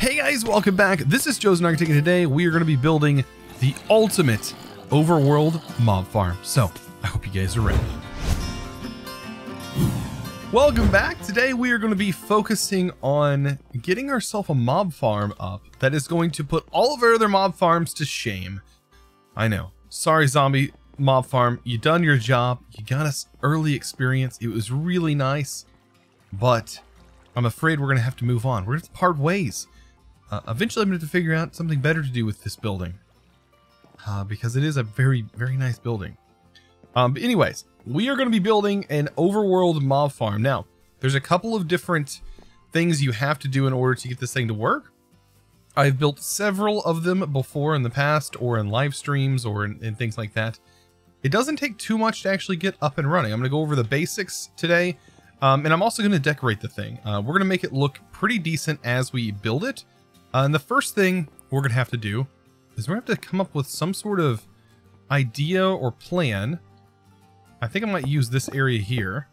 Hey guys, welcome back. This is ChosenArchitect, and today we are going to be building the ultimate overworld mob farm. So, I hope you guys are ready. Welcome back. Today we are going to be focusing on getting ourselves a mob farm up that is going to put all of our other mob farms to shame. I know. Sorry, zombie mob farm. You done your job. You got us early experience. It was really nice, but I'm afraid we're going to have to move on. We're going to have to part ways. Eventually, I'm going to have to figure out something better to do with this building. Because it is a very, very nice building. But anyways, we are going to be building an overworld mob farm. Now, there's a couple of different things you have to do in order to get this thing to work. I've built several of them before in the past, or in live streams, or in things like that. It doesn't take too much to actually get up and running. I'm going to go over the basics today. And I'm also going to decorate the thing. We're going to make it look pretty decent as we build it. And the first thing we're going to have to do is we're going to have to come up with some sort of idea or plan. I think I might use this area here.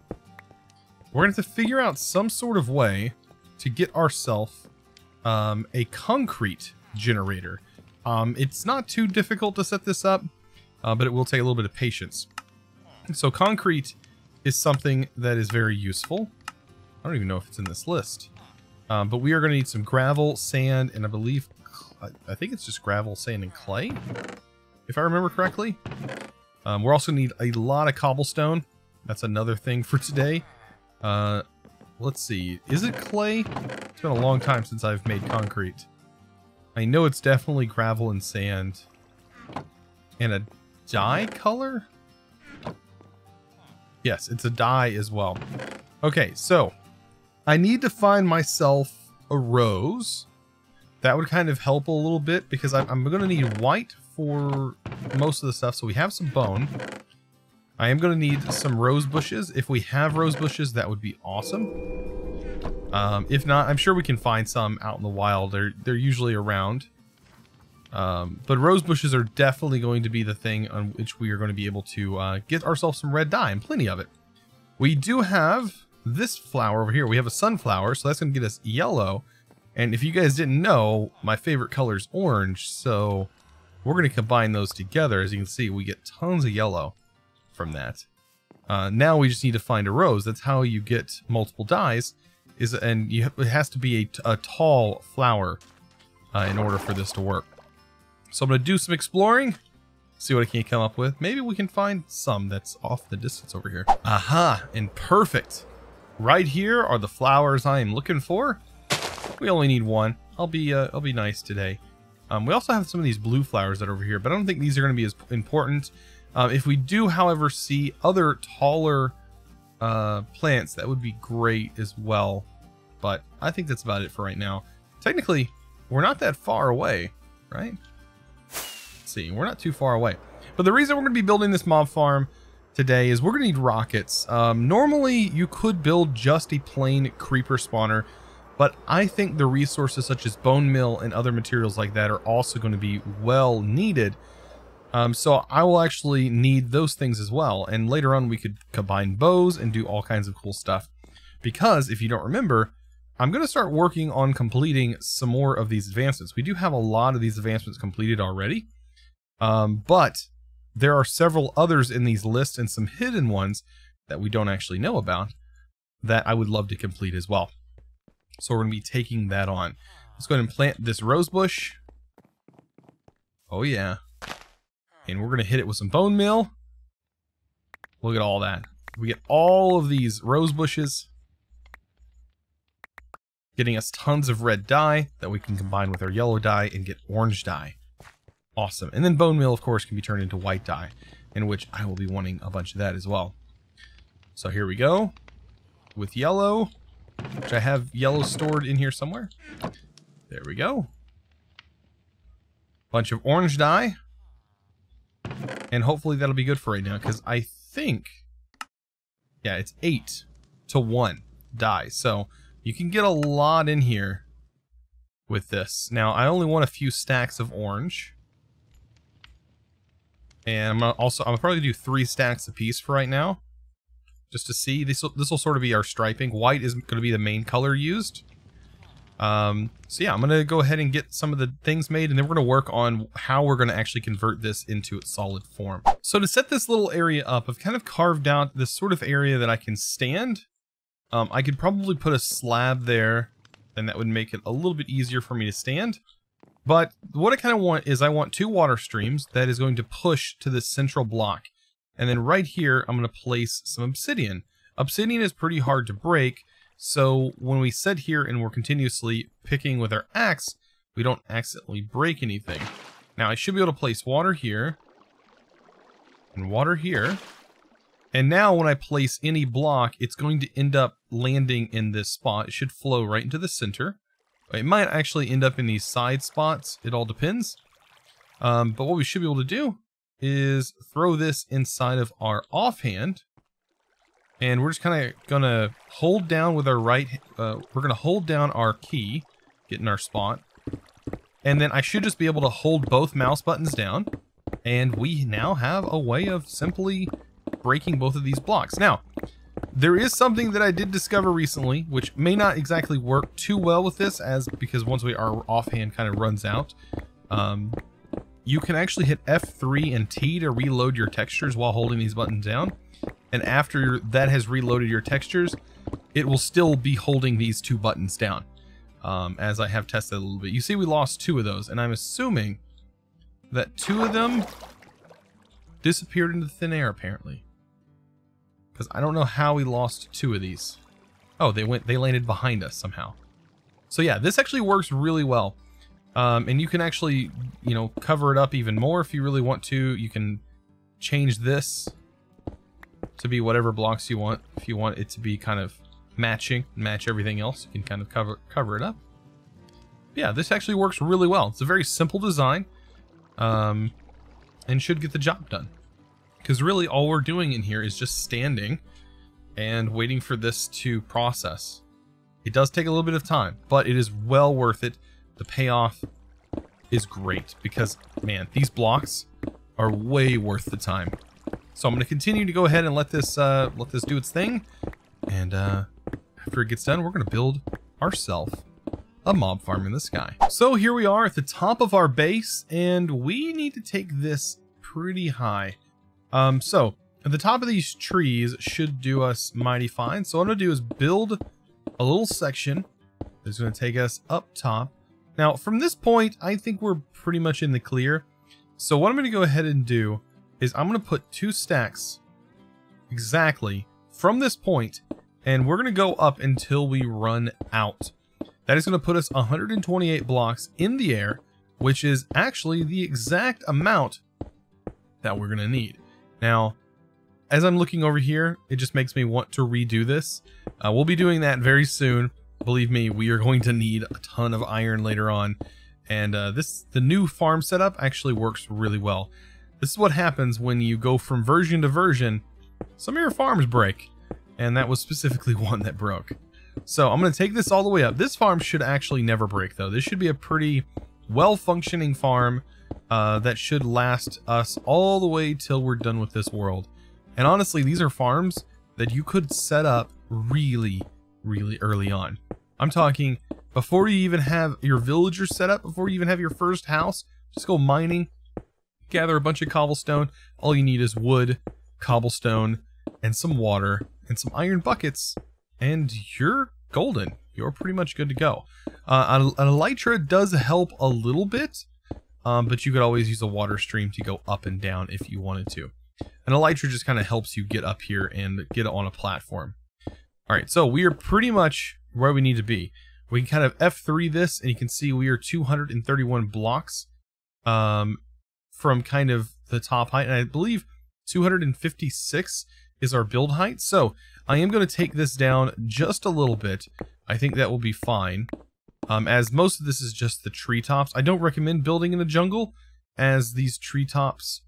We're going to have to figure out some sort of way to get ourselves a concrete generator. It's not too difficult to set this up, but it will take a little bit of patience. So concrete is something that is very useful. I don't even know if it's in this list. But we are going to need some gravel, sand, and I think it's just gravel, sand, and clay, if I remember correctly. We're also going to need a lot of cobblestone. That's another thing for today. Let's see. Is it clay? It's been a long time since I've made concrete. I know it's definitely gravel and sand. And a dye color? Yes, it's a dye as well. Okay, so I need to find myself a rose. That would kind of help a little bit because I'm going to need white for most of the stuff. So we have some bone. I am going to need some rose bushes. If we have rose bushes, that would be awesome. If not, I'm sure we can find some out in the wild. They're usually around. But rose bushes are definitely going to be the thing on which we are going to be able to get ourselves some red dye, and plenty of it. We do have this flower over here. We have a sunflower, so that's going to get us yellow. And if you guys didn't know, my favorite color is orange, so we're going to combine those together. As you can see, we get tons of yellow from that. Now we just need to find a rose. That's how you get multiple dyes, it has to be a tall flower in order for this to work. So I'm going to do some exploring, see what I can come up with. Maybe we can find some that's off the distance over here. Aha, and perfect. Right here are the flowers I am looking for. We only need one. I'll be nice today. We also have some of these blue flowers that are over here, but I don't think these are going to be as important. If we do, however, see other taller plants, that would be great as well. But I think that's about it for right now. Technically, we're not that far away, right? Let's see, we're not too far away. But the reason we're going to be building this mob farm today is we're going to need rockets. Normally, you could build just a plain creeper spawner, but I think the resources such as bone meal and other materials like that are also going to be well needed. So I will actually need those things as well. And later on, we could combine bows and do all kinds of cool stuff. Because if you don't remember, I'm going to start working on completing some more of these advancements. We do have a lot of these advancements completed already. But there are several others in these lists and some hidden ones that we don't actually know about that I would love to complete as well. So we're going to be taking that on. Let's go ahead and plant this rose bush. Oh yeah. And we're going to hit it with some bone meal. Look at all that. We get all of these rose bushes, getting us tons of red dye that we can combine with our yellow dye and get orange dye. Awesome. And then bone meal, of course, can be turned into white dye, in which I will be wanting a bunch of that as well. So here we go with yellow, which I have yellow stored in here somewhere. There we go. Bunch of orange dye. And hopefully that'll be good for right now, because I think, yeah, it's 8 to 1 dye. So you can get a lot in here with this. Now, I only want a few stacks of orange. And I'm probably do 3 stacks apiece for right now, just to see. This will sort of be our striping. White is going to be the main color used. So yeah, I'm going to go ahead and get some of the things made, and then we're going to work on how we're going to actually convert this into its solid form. So to set this little area up, I've kind of carved out this sort of area that I can stand. I could probably put a slab there, and that would make it a little bit easier for me to stand. But what I kind of want is I want 2 water streams that is going to push to this central block. And then right here, I'm going to place some obsidian. Obsidian is pretty hard to break, so when we sit here and we're continuously picking with our axe, we don't accidentally break anything. Now I should be able to place water here, and water here. And now when I place any block, it's going to end up landing in this spot. It should flow right into the center. It might actually end up in these side spots. It all depends. But what we should be able to do is throw this inside of our offhand. And we're just kind of going to hold down with our right... we're going to hold down our key, get in our spot. And then I should just be able to hold both mouse buttons down. And we now have a way of simply breaking both of these blocks. Now, there is something that I did discover recently, which may not exactly work too well with this, because once our offhand kind of runs out, you can actually hit F3 and T to reload your textures while holding these buttons down. And after that has reloaded your textures, it will still be holding these 2 buttons down, as I have tested a little bit. You see we lost 2 of those, and I'm assuming that 2 of them disappeared into thin air, apparently. Because I don't know how we lost 2 of these. Oh, they landed behind us somehow. So yeah, this actually works really well. And you can actually, you know, cover it up even more if you really want to. You can change this to be whatever blocks you want. If you want it to be kind of match everything else, you can kind of cover it up. Yeah, this actually works really well. It's a very simple design, and should get the job done. Because really all we're doing in here is just standing and waiting for this to process. It does take a little bit of time, but it is well worth it. The payoff is great because, man, these blocks are way worth the time. So I'm going to continue to go ahead and let this do its thing. And after it gets done, we're going to build ourselves a mob farm in the sky. So here we are at the top of our base, and we need to take this pretty high. So at the top of these trees should do us mighty fine. So what I'm going to do is build a little section that's going to take us up top. Now from this point, I think we're pretty much in the clear. So what I'm going to go ahead and do is I'm going to put 2 stacks exactly from this point, and we're going to go up until we run out. That is going to put us 128 blocks in the air, which is actually the exact amount that we're going to need. Now, as I'm looking over here, it just makes me want to redo this. We'll be doing that very soon. Believe me, we are going to need a ton of iron later on. And the new farm setup actually works really well. This is what happens when you go from version to version. Some of your farms break, and that was specifically one that broke. So I'm going to take this all the way up. This farm should actually never break, though. This should be a pretty well-functioning farm that should last us all the way till we're done with this world. And honestly, these are farms that you could set up really, really early on. I'm talking before you even have your villagers set up, before you even have your first house, just go mining, gather a bunch of cobblestone. All you need is wood, cobblestone, and some water, and some iron buckets, and you're golden. You're pretty much good to go. An elytra does help a little bit, but you could always use a water stream to go up and down if you wanted to. An elytra just kind of helps you get up here and get on a platform. Alright, so we are pretty much where we need to be. We can kind of F3 this, and you can see we are 231 blocks from kind of the top height, and I believe 256 is our build height. So I am going to take this down just a little bit. I think that will be fine, as most of this is just the treetops. I don't recommend building in a jungle, as these treetops,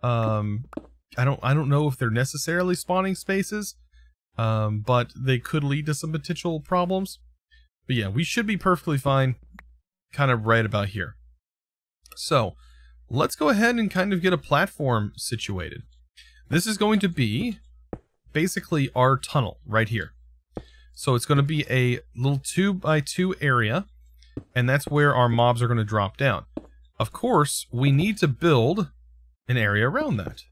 I don't know if they're necessarily spawning spaces, but they could lead to some potential problems. But yeah, we should be perfectly fine kind of right about here. So let's go ahead and kind of get a platform situated. This is going to be basically our tunnel right here. So it's going to be a little 2x2 area. and that's where our mobs are going to drop down. Of course, we need to build an area around that.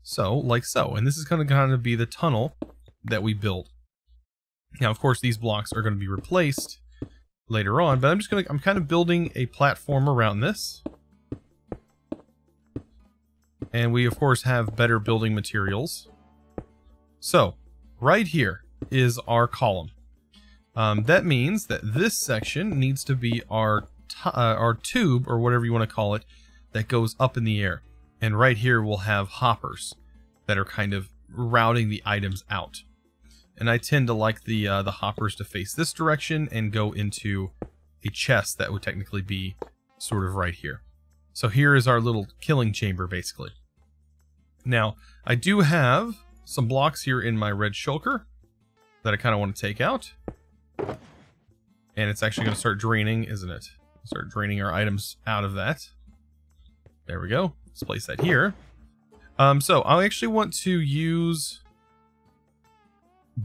So, like so. And this is going to kind of be the tunnel that we build. Now, of course, these blocks are going to be replaced later on, but I'm kind of building a platform around this. And we, of course, have better building materials. So, right here is our column. That means that this section needs to be our tube, or whatever you want to call it, that goes up in the air. And right here we'll have hoppers that are kind of routing the items out. And I tend to like the hoppers to face this direction and go into a chest that would technically be sort of right here. So here is our little killing chamber, basically. Now, I do have some blocks here in my red shulker that I kind of want to take out. And it's actually going to start draining, isn't it? Start draining our items out of that. There we go. Let's place that here. So I actually want to use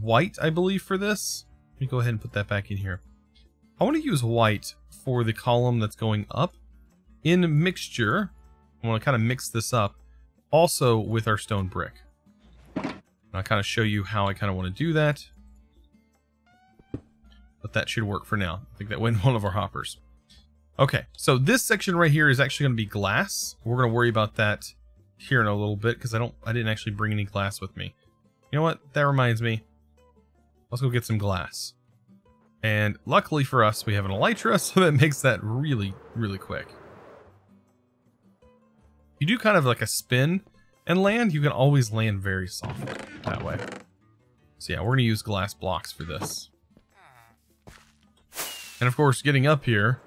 white, I believe, for this. Let me go ahead and put that back in here. I want to use white for the column that's going up. In mixture, I want to kind of mix this up also with our stone brick. And I'll kind of show you how I kind of want to do that. But that should work for now. I think that went in one of our hoppers. Okay, so this section right here is actually going to be glass. We're going to worry about that here in a little bit because I didn't actually bring any glass with me. You know what? That reminds me. Let's go get some glass. And luckily for us, we have an elytra, so that makes that really, really quick. You do kind of like a spin and land, you can always land very softly that way. So yeah, we're going to use glass blocks for this. And of course, getting up here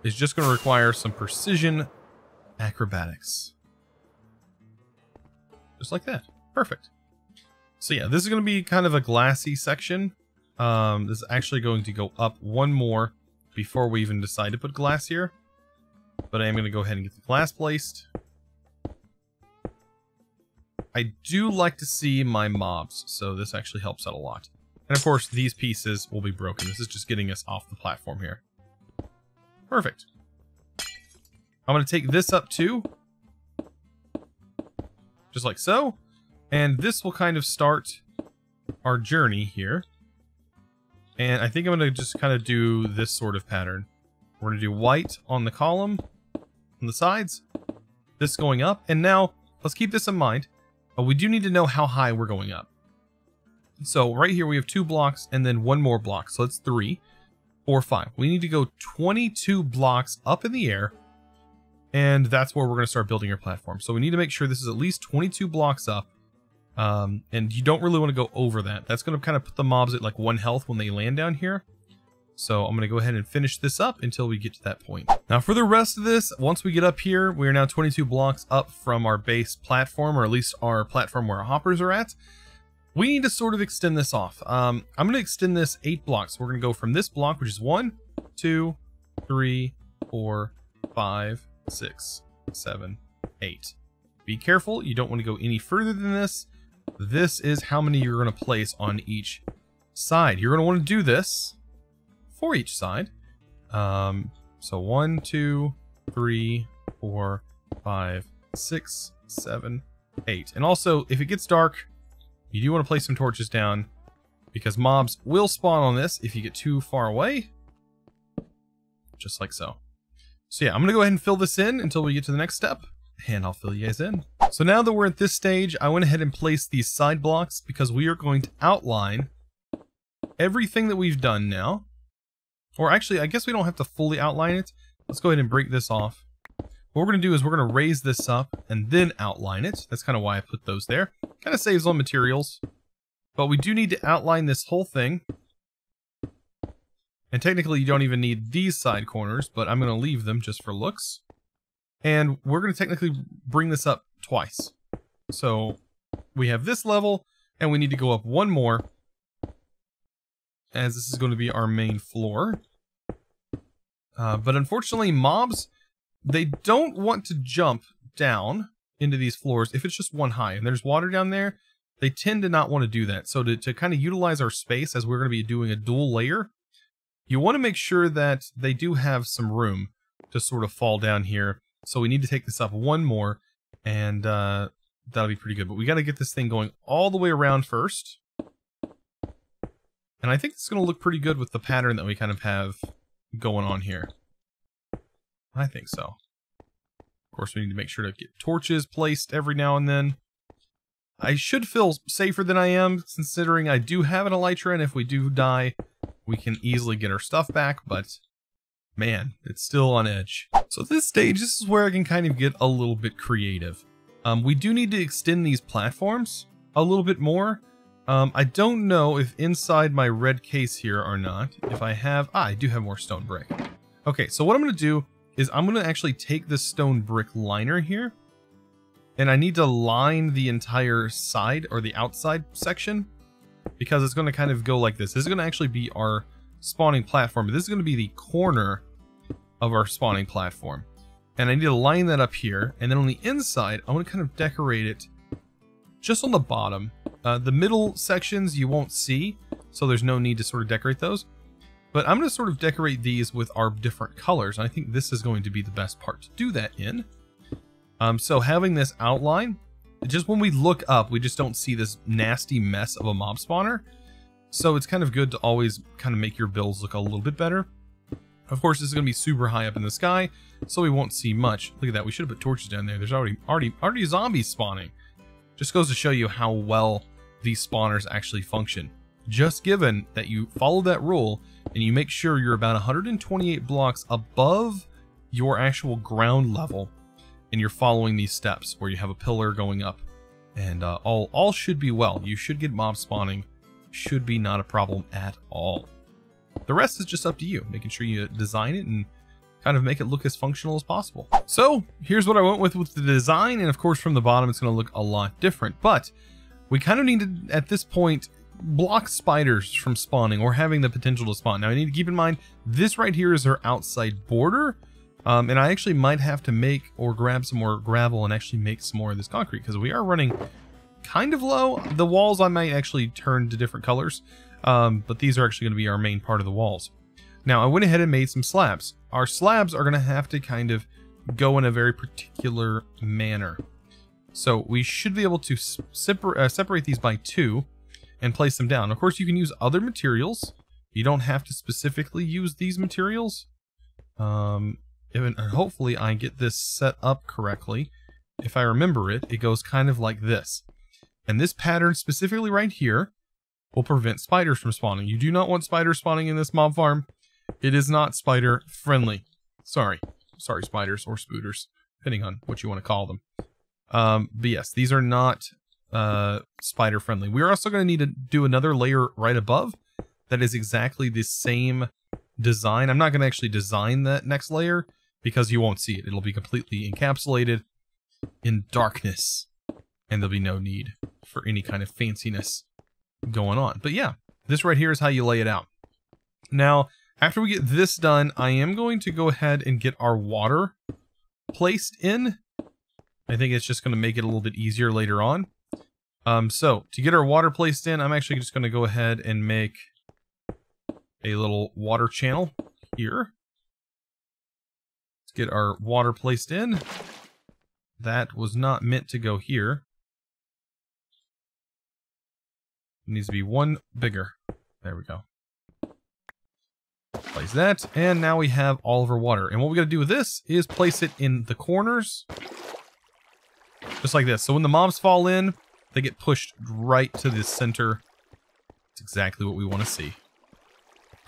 is just going to require some precision acrobatics. Just like that. Perfect. So yeah, this is going to be kind of a glassy section. This is actually going to go up one more before we even decide to put glass here. But I am going to go ahead and get the glass placed. I do like to see my mobs, so this actually helps out a lot. And of course, these pieces will be broken. This is just getting us off the platform here. Perfect. I'm going to take this up too. Just like so. And this will kind of start our journey here. And I think I'm going to just kind of do this sort of pattern. We're going to do white on the column, on the sides. This going up. And now, let's keep this in mind. We do need to know how high we're going up. So right here we have 2 blocks and then 1 more block. So it's 3, 4, 5. We need to go 22 blocks up in the air. And that's where we're going to start building our platform. So we need to make sure this is at least 22 blocks up. And you don't really want to go over that. That's going to kind of put the mobs at like 1 health when they land down here. So I'm going to go ahead and finish this up until we get to that point. Now for the rest of this, once we get up here, we are now 22 blocks up from our base platform, or at least our platform where our hoppers are at. We need to sort of extend this off. I'm going to extend this 8 blocks. We're going to go from this block, which is 1, 2, 3, 4, 5, 6, 7, 8. Be careful. You don't want to go any further than this. This is how many you're going to place on each side. You're going to want to do this for each side. So 1, 2, 3, 4, 5, 6, 7, 8. And also, if it gets dark, you do want to place some torches down because mobs will spawn on this if you get too far away. Just like so. So yeah, I'm going to go ahead and fill this in until we get to the next step, and I'll fill you guys in. So now that we're at this stage, I went ahead and placed these side blocks because we are going to outline everything that we've done now. Or actually, I guess we don't have to fully outline it. Let's go ahead and break this off. What we're going to do is we're going to raise this up and then outline it. That's kind of why I put those there. Kind of saves on materials. But we do need to outline this whole thing. And technically you don't even need these side corners, but I'm going to leave them just for looks. And we're going to technically bring this up twice. So we have this level, and we need to go up 1 more, as this is going to be our main floor. But unfortunately, mobs, they don't want to jump down into these floors if it's just 1 high. And there's water down there. They tend to not want to do that. So to kind of utilize our space, as we're going to be doing a dual layer, you want to make sure that they do have some room to sort of fall down here. So we need to take this up one more, and that'll be pretty good. But we got to get this thing going all the way around first. And I think it's going to look pretty good with the pattern that we kind of have going on here. I think so. Of course, we need to make sure to get torches placed every now and then. I should feel safer than I am, considering I do have an elytra, and if we do die, we can easily get our stuff back, but man, it's still on edge. So at this stage, this is where I can kind of get a little bit creative. We do need to extend these platforms a little bit more. I don't know if inside my red case here or not, if I have, I do have more stone brick. Okay, so what I'm going to do is I'm going to actually take this stone brick liner here, and I need to line the entire side or the outside section, because it's going to kind of go like this. This is going to actually be our spawning platform, but this is going to be the corner of our spawning platform. And I need to line that up here, and then on the inside, I want to kind of decorate it just on the bottom. The middle sections you won't see, so there's no need to sort of decorate those. But I'm going to sort of decorate these with our different colors, and I think this is going to be the best part to do that in. So having this outline, just when we look up, we just don't see this nasty mess of a mob spawner. So it's kind of good to always kind of make your builds look a little bit better. Of course, this is going to be super high up in the sky, so we won't see much. Look at that, we should have put torches down there. There's already zombies spawning. Just goes to show you how well these spawners actually function. Just given that you follow that rule and you make sure you're about 128 blocks above your actual ground level, and you're following these steps where you have a pillar going up, and all should be well. You should get mob spawning. Should be not a problem at all. The rest is just up to you, making sure you design it and kind of make it look as functional as possible. So here's what I went with the design, and of course from the bottom it's going to look a lot different, but we kind of need to, at this point, block spiders from spawning or having the potential to spawn. Now I need to keep in mind, this right here is our outside border, and I actually might have to make or grab some more gravel and actually make some more of this concrete, because we are running kind of low. The walls I might actually turn to different colors, but these are actually going to be our main part of the walls. Now I went ahead and made some slabs. Our slabs are going to have to kind of go in a very particular manner. So we should be able to separate these by 2 and place them down. Of course, you can use other materials. You don't have to specifically use these materials. Hopefully I get this set up correctly. If I remember it, it goes kind of like this. And this pattern specifically right here will prevent spiders from spawning. You do not want spiders spawning in this mob farm. It is not spider friendly. Sorry spiders or spooters, depending on what you want to call them. But yes, these are not spider friendly. We're also going to need to do another layer right above that is exactly the same design. I'm not going to actually design that next layer because you won't see it. It'll be completely encapsulated in darkness, and there'll be no need for any kind of fanciness going on. But yeah, this right here is how you lay it out. Now, after we get this done, I am going to go ahead and get our water placed in. I think it's just going to make it a little bit easier later on. So to get our water placed in, I'm actually just going to go ahead and make a little water channel here. Let's get our water placed in. That was not meant to go here. It needs to be one bigger. There we go. Place that, and now we have all of our water. And what we got to do with this is place it in the corners, just like this. So when the mobs fall in, they get pushed right to the center. It's exactly what we want to see.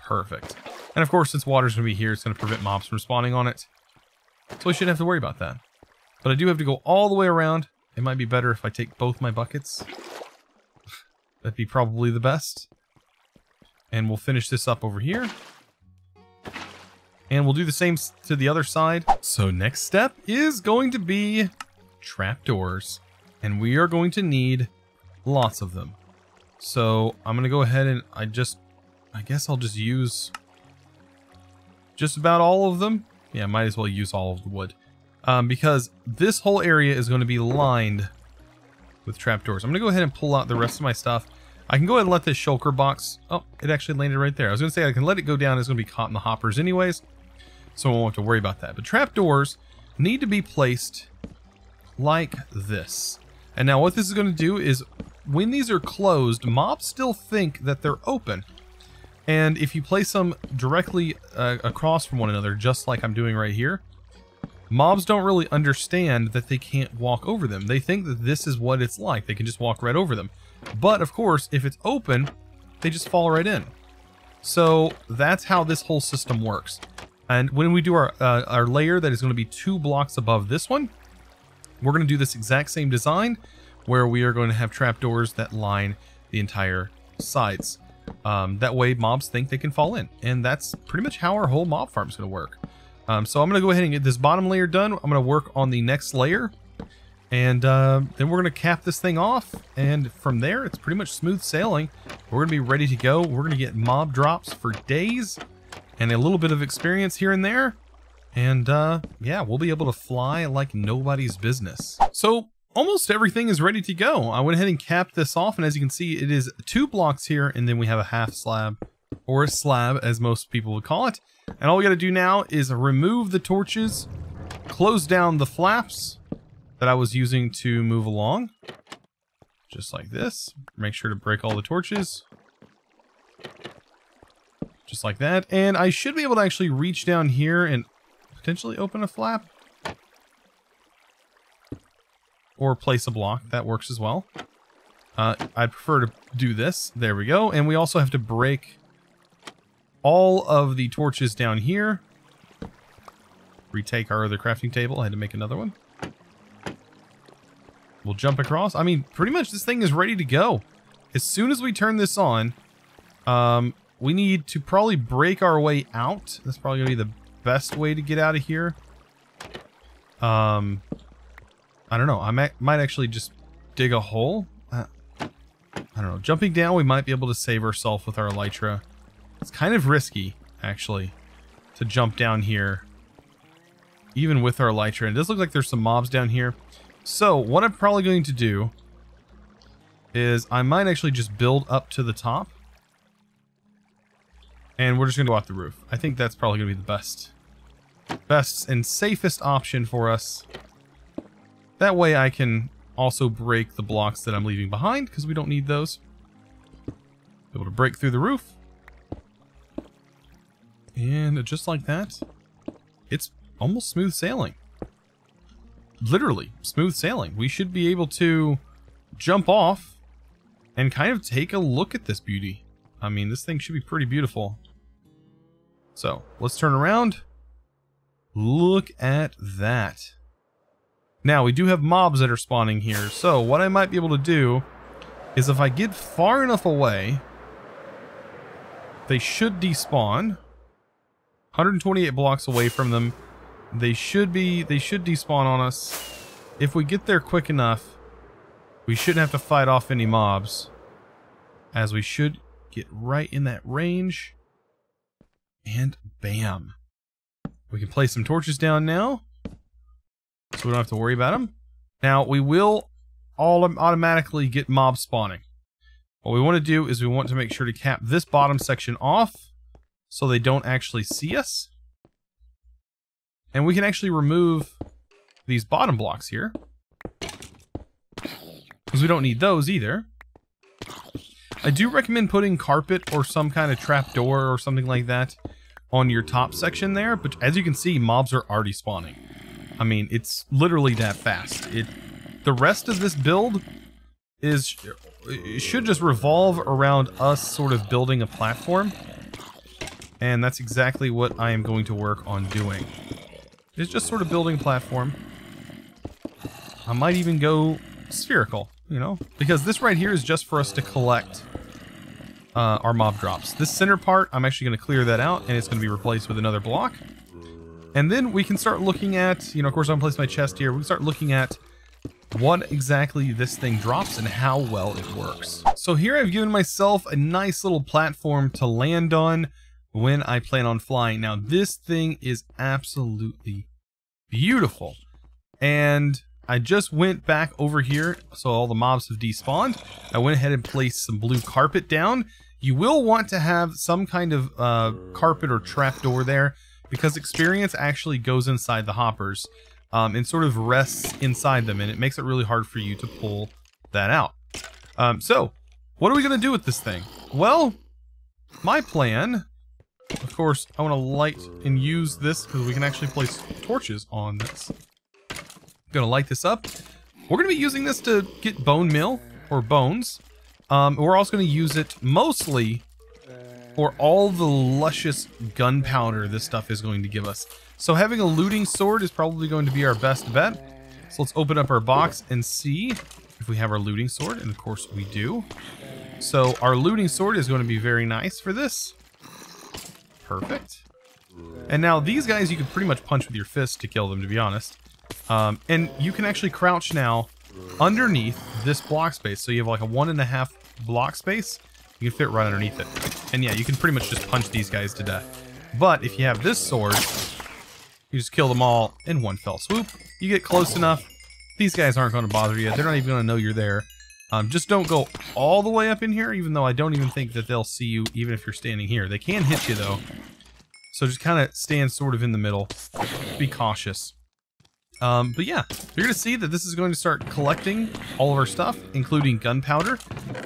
Perfect. And of course, since water's going to be here, it's going to prevent mobs from spawning on it. So we shouldn't have to worry about that. But I do have to go all the way around. It might be better if I take both my buckets. That'd be probably the best. And we'll finish this up over here. And we'll do the same to the other side. So next step is going to be trapdoors. And we are going to need lots of them. So I'm going to go ahead and I guess I'll just use just about all of them. Yeah, might as well use all of the wood. Because this whole area is going to be lined with trapdoors. I'm going to go ahead and pull out the rest of my stuff. I can go ahead and let this shulker box... Oh, it actually landed right there. I was going to say I can let it go down. It's going to be caught in the hoppers anyways, so I won't have to worry about that. But trapdoors need to be placed like this. And now what this is going to do is when these are closed, mobs still think that they're open. And if you place them directly across from one another, just like I'm doing right here, mobs don't really understand that they can't walk over them. They think that this is what it's like. They can just walk right over them. But of course, if it's open, they just fall right in. So that's how this whole system works. And when we do our layer that is going to be 2 blocks above this one, we're going to do this exact same design where we are going to have trapdoors that line the entire sides. That way mobs think they can fall in. And that's pretty much how our whole mob farm is going to work. So I'm going to go ahead and get this bottom layer done. I'm going to work on the next layer. And then we're going to cap this thing off. And from there, it's pretty much smooth sailing. We're going to be ready to go. We're going to get mob drops for days. And a little bit of experience here and there. And yeah, we'll be able to fly like nobody's business. So almost everything is ready to go. I went ahead and capped this off. And as you can see, it is 2 blocks here. And then we have a half slab, or a slab as most people would call it. And all we got to do now is remove the torches, close down the flaps that I was using to move along. Just like this. Make sure to break all the torches. Just like that. And I should be able to actually reach down here and potentially open a flap. Or place a block. That works as well. I'd prefer to do this. There we go. And we also have to break all of the torches down here. Retake our other crafting table. I had to make another one. We'll jump across. I mean, pretty much this thing is ready to go. As soon as we turn this on, we need to probably break our way out. That's probably going to be the best way to get out of here. I don't know. I might actually just dig a hole. I don't know. Jumping down, we might be able to save ourselves with our elytra. It's kind of risky, actually, to jump down here, even with our elytra. And it does look like there's some mobs down here. So what I'm probably going to do is I might actually just build up to the top. And we're just going to go off the roof. I think that's probably going to be the best and safest option for us. That way I can also break the blocks that I'm leaving behind, because we don't need those. Be able to break through the roof. And just like that, it's almost smooth sailing. Literally, smooth sailing. We should be able to jump off and kind of take a look at this beauty. I mean, this thing should be pretty beautiful. So, let's turn around. Look at that. Now, we do have mobs that are spawning here. So, what I might be able to do is if I get far enough away, they should despawn. 128 blocks away from them. They should despawn on us. If we get there quick enough, we shouldn't have to fight off any mobs, as we should get right in that range. And bam. We can place some torches down now, so we don't have to worry about them. Now, we will automatically get mob spawning. What we want to do is we want to make sure to cap this bottom section off, so they don't actually see us. And we can actually remove these bottom blocks here, because we don't need those either. I do recommend putting carpet or some kind of trapdoor or something like that on your top section there, but as you can see, mobs are already spawning. I mean, it's literally that fast. The rest of this build should just revolve around us sort of building a platform. And that's exactly what I am going to work on doing. It's just sort of building a platform. I might even go spherical, you know, because this right here is just for us to collect our mob drops. This center part, I'm actually going to clear that out, and it's going to be replaced with another block. And then we can start looking at, you know, of course I'm going to place my chest here. We can start looking at what exactly this thing drops and how well it works. So here I've given myself a nice little platform to land on when I plan on flying. Now this thing is absolutely beautiful. And I just went back over here, so all the mobs have despawned. I went ahead and placed some blue carpet down. You will want to have some kind of carpet or trapdoor there, because experience actually goes inside the hoppers and sort of rests inside them, and it makes it really hard for you to pull that out. So, what are we going to do with this thing? Well, my plan, of course, I want to light and use this because we can actually place torches on this. Gonna light this up. We're gonna be using this to get bone meal or bones. We're also gonna use it mostly for all the luscious gunpowder this stuff is going to give us. So having a looting sword is probably going to be our best bet. So let's open up our box and see if we have our looting sword, and of course we do. So our looting sword is going to be very nice for this. Perfect. And now these guys you can pretty much punch with your fist to kill them, to be honest. And you can actually crouch now underneath this block space. So you have like a 1.5 block space. You can fit right underneath it. And yeah, you can pretty much just punch these guys to death. But if you have this sword, you just kill them all in one fell swoop. You get close enough, these guys aren't going to bother you. They're not even going to know you're there. Just don't go all the way up in here, even though I don't even think that they'll see you even if you're standing here. They can hit you though. So just kind of stand sort of in the middle. Be cautious. But yeah, you're going to see that this is going to start collecting all of our stuff, including gunpowder.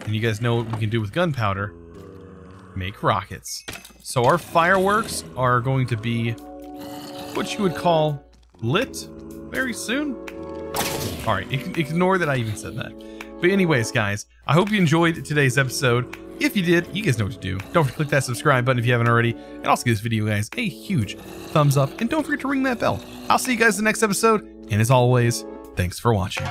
And you guys know what we can do with gunpowder. Make rockets. So our fireworks are going to be what you would call lit very soon. Alright, ignore that I even said that. But anyways, guys, I hope you enjoyed today's episode. If you did, you guys know what to do. Don't forget to click that subscribe button if you haven't already. And also give this video, guys, a huge thumbs up. And don't forget to ring that bell. I'll see you guys in the next episode. And as always, thanks for watching.